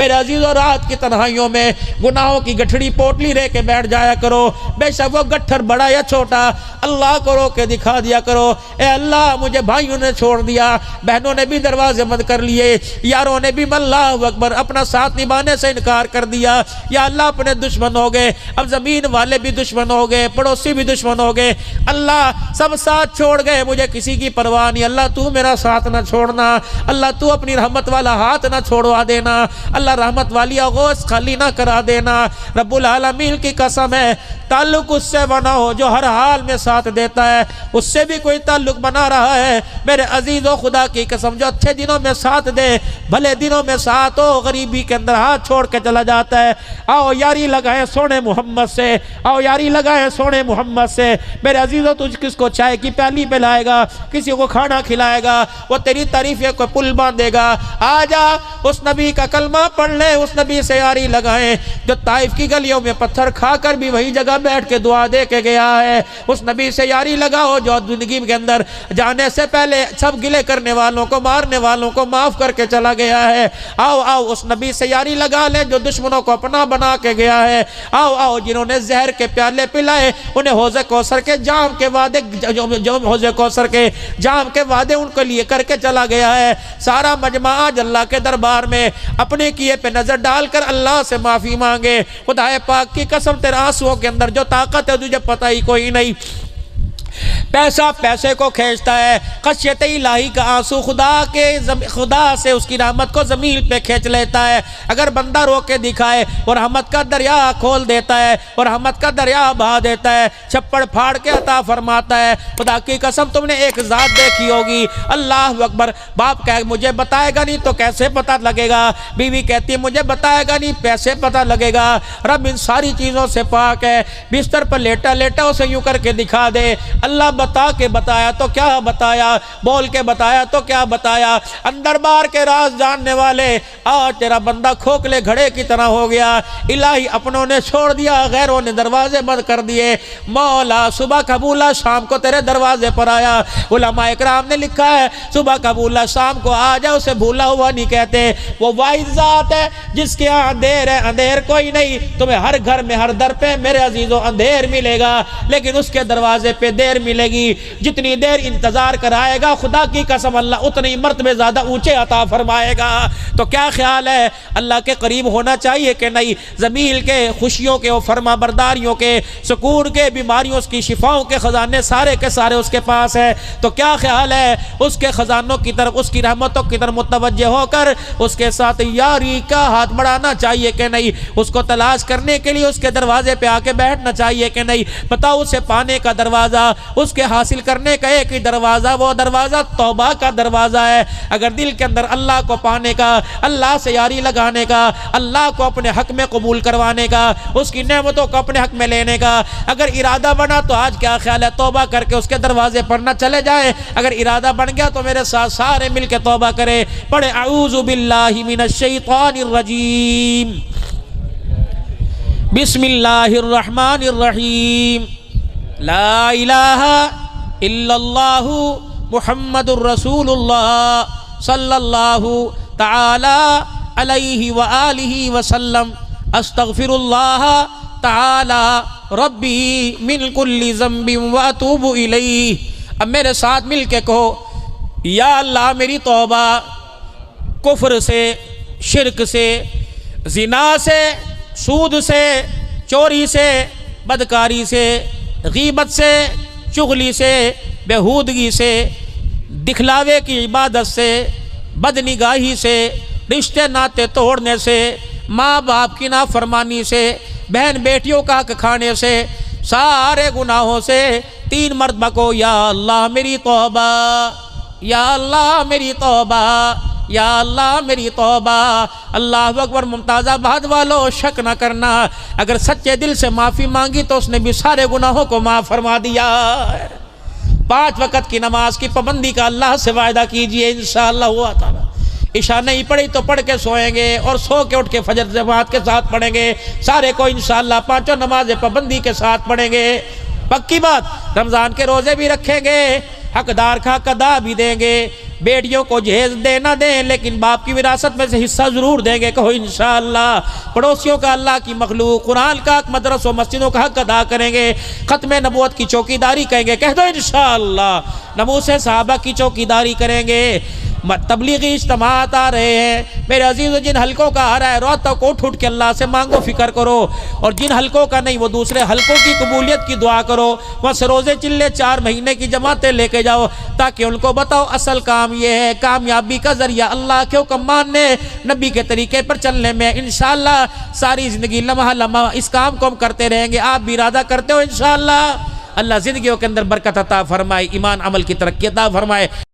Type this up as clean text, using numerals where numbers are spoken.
میرے عزیزوں رات کی تنہائیوں میں گناہوں کی گٹھڑی پوٹلی رہ کے بیٹھ جایا کرو، بے شک وہ گٹھر بڑا یا چھوٹا اللہ کو رو کے دکھا دیا کرو، اے اللہ مجھے بھائیوں نے چھوڑ دیا، بہنوں نے بھی دروازے بند کر لیے، یاروں نے بھی اللہ اکبر اپنا ساتھ نبھانے سے انکار کر دیا، یا اللہ اپنے دشمن ہو گئے، اب زمین والے بھی دشمن ہو گئے، پڑوسی بھی دشمن ہو گئے، اللہ سب ساتھ چھوڑ گئے، مجھے کسی کی پرواہ نہیں، اللہ تو میرا ساتھ نہ چھوڑنا، اللہ تو اپنی رحمت والا ہاتھ نہ چھوڑوا دینا، اللہ رحمت والی آغوش خالی نہ کرا دینا۔ رب العالمین کی قسم ہے تعلق اس سے بناؤ جو ہر حال میں ساتھ دیتا ہے، اس سے بھی کوئی تعلق بنا رہا ہے میرے عزیزو، خدا کی قسم جو اچھے دنوں میں ساتھ دے، بھلے دنوں میں ساتھ ہو، غریبی کے اندر ہاتھ چھوڑ کے چلا جاتا ہے۔ آؤ یاری لگائیں سونے محمد سے، آؤ یاری لگائیں سونے محمد سے۔ میرے عزیزو تجھ کس کو چائے کی پیالی پلائے گا، کسی کو کھانا کھلائے گا، وہ تیری تعریفیں کو پل باندھے گا۔ آجا اس نبی کا کلمہ پڑھ لیں، اس نبی سے یاری لگائیں جو طائف کی گلیوں میں پتھر کھا کر بھی وہی جگہ بیٹھ کے دعا دے کے گیا ہے، اس نبی سے یاری لگاؤ جو زندگی کے اندر جانے سے پہلے سب گلے کرنے والوں کو، مارنے والوں کو معاف کر کے چلا گیا ہے۔ آؤ آؤ اس نبی سے یاری لگا لیں جو دشمنوں کو اپنا بنا کے گیا ہے۔ آؤ آؤ جنہوں نے زہر کے پیالے پلائے، انہیں حوض کوثر کے جام کے وعدے، جو حوض کوثر کے جام کے وعدے ان کو لیے کر کے چلا گیا ہے۔ سارا مجمع آج اللہ کے دربار میں اپنے کیے پہ نظر ڈال کر اللہ سے معافی مانگے۔ خدا پاک کی قسم تیرے آنسوؤں کے اندر جو طاقت ہے تجھے پتہ ہی کوئی نہیں۔ پیسہ پیسے کو کھینچتا ہے، خشیت الہی کا آنسو خدا سے اس کی رحمت کو زمین پہ کھینچ لیتا ہے۔ اگر بندہ رو کے دکھائے اور رحمت کا دریا کھول دیتا ہے اور رحمت کا دریا بہا دیتا ہے، چھپڑ پھاڑ کے عطا فرماتا ہے۔ خدا کی قسم تم نے ایک ذات دیکھی ہوگی، اللہ اکبر، باپ کہے مجھے بتائے گا نہیں تو کیسے پتہ لگے گا، بیوی کہتی ہے مجھے بتائے گا نہیں کیسے پتہ لگے گا۔ رب ان ساری چیزوں سے پاک ہے، بستر پر لیٹا لیٹا اسے یوں کر کے دکھا دے، اللہ بتا کے بتایا تو کیا بتایا، بول کے بتایا تو کیا بتایا، اندر بار کے راز جاننے والے، آج تیرا بندہ کھوکھلے گھڑے کی طرح ہو گیا، الہی اپنوں نے چھوڑ دیا، غیروں نے دروازے بند کر دیے، مولا صبح کا بولا شام کو تیرے دروازے پر آیا۔ علماء اکرام نے لکھا ہے صبح کا بولا شام کو آ جا، اسے بھولا ہوا نہیں کہتے، وہ واحد ذات ہے جس کے ہاں اندھیر ہے، اندھیر کوئی نہیں، تمہیں ہر گھر میں ہر در پہ میرے عزیزوں اندھیر ملے گا، لیکن اس کے دروازے پہ دیر ملے گی، جتنی دیر انتظار کرائے گا خدا کی قسم اللہ اتنی مرتبہ زیادہ اونچے عطا فرمائے گا۔ تو کیا خیال ہے اللہ کے قریب ہونا چاہیے کہ نہیں؟ زمین کے خوشیوں کے اور فرما برداریوں کے، سکون کے، بیماریوں کی شفاؤں کے خزانے سارے کے سارے اس کے پاس ہے، تو کیا خیال ہے اس کے خزانوں کی طرف، اس کی رحمتوں کی طرف متوجہ ہو کر اس کے ساتھ یاری کا ہاتھ بڑھانا چاہیے کہ نہیں؟ اس کو تلاش کرنے کے لیے اس کے دروازے پہ آ کے بیٹھنا چاہیے کہ نہیں؟ بتاؤ اسے پانے کا دروازہ، اس کے حاصل کرنے کا ایک ہی دروازہ، وہ دروازہ توبہ کا دروازہ ہے۔ اگر دل کے اندر اللہ کو پانے کا، اللہ سے یاری لگانے کا، اللہ کو اپنے حق میں قبول کروانے کا، اس کی نعمتوں کو اپنے حق میں لینے کا اگر ارادہ بنا تو آج کیا خیال ہے توبہ کر کے اس کے دروازے پر نہ چلے جائیں؟ اگر ارادہ بن گیا تو میرے ساتھ سارے مل کے توبہ کرے، پڑھے اعوذ باللہ من الشیطان الرجیم، بسم اللہ الرحمن الرحیم، لا الہ الا اللہ محمد الرسول اللہ صلی اللہ تعالی علیہ وآلہ وسلم، استغفر اللہ تعالی ربی من کل ذنب واتوب الیہ۔ اب میرے ساتھ مل کے کہو یا اللہ میری توبہ کفر سے، شرک سے، زنا سے، سود سے، چوری سے، بدکاری سے، غیبت سے، چغلی سے، بےہودگی سے، دکھلاوے کی عبادت سے، بدنگاہی سے، رشتے ناتے توڑنے سے، ماں باپ کی نافرمانی سے، بہن بیٹیوں کا حق کھانے سے، سارے گناہوں سے 3 مرتبہ کو یا اللہ میری توبہ، یا اللہ میری توبہ، یا اللہ میری توبہ۔ اللہ اکبر، ممتاز آباد والو شک نہ کرنا، اگر سچے دل سے معافی مانگی تو اس نے بھی سارے گناہوں کو معاف فرما دیا۔ 5 وقت کی نماز کی پابندی کا اللہ سے وعدہ کیجئے، انشاءاللہ ہوا تعالی۔ عشاء نہیں پڑھی تو پڑھ کے سوئیں گے اور سو کے اٹھ کے فجر جماعت کے ساتھ پڑھیں گے، سارے کو انشاءاللہ 5 نمازیں پابندی کے ساتھ پڑھیں گے۔ پکی بات، رمضان کے روزے بھی رکھیں گے، حقدار کا حق ادا بھی دیں گے، بیٹیوں کو جہیز دے نہ دیں لیکن باپ کی وراثت میں سے حصہ ضرور دیں گے، کہو انشاءاللہ۔ پڑوسیوں کا اللہ کی مخلوق قرآن کا مدرسوں مسجدوں کا حق ادا کریں گے، ختم نبوت کی چوکیداری کہیں گے، کہہ دو انشاءاللہ۔ ناموس صحابہ کی چوکیداری کریں گے۔ تبلیغی اجتماعات آ رہے ہیں میرے عزیزو، جن حلقوں کا آ رہا ہے روز اٹھ اٹھ کے اللہ سے مانگو، فکر کرو، اور جن حلقوں کا نہیں وہ دوسرے حلقوں کی قبولیت کی دعا کرو، وہاں سے روزے چلے 4 مہینے کی جماعتیں لے کے جاؤ تاکہ ان کو بتاؤ اصل کام یہ ہے، کامیابی کا ذریعہ اللہ کے حکم ماننے، نبی کے طریقے پر چلنے میں۔ انشاءاللہ ساری زندگی لمحہ لمحہ اس کام کو ہم کرتے رہیں گے، آپ بھی ارادہ کرتے ہو انشاءاللہ۔ اللہ زندگیوں کے اندر برکت عطا فرمائے، ایمان عمل کی ترقی عطا فرمائے۔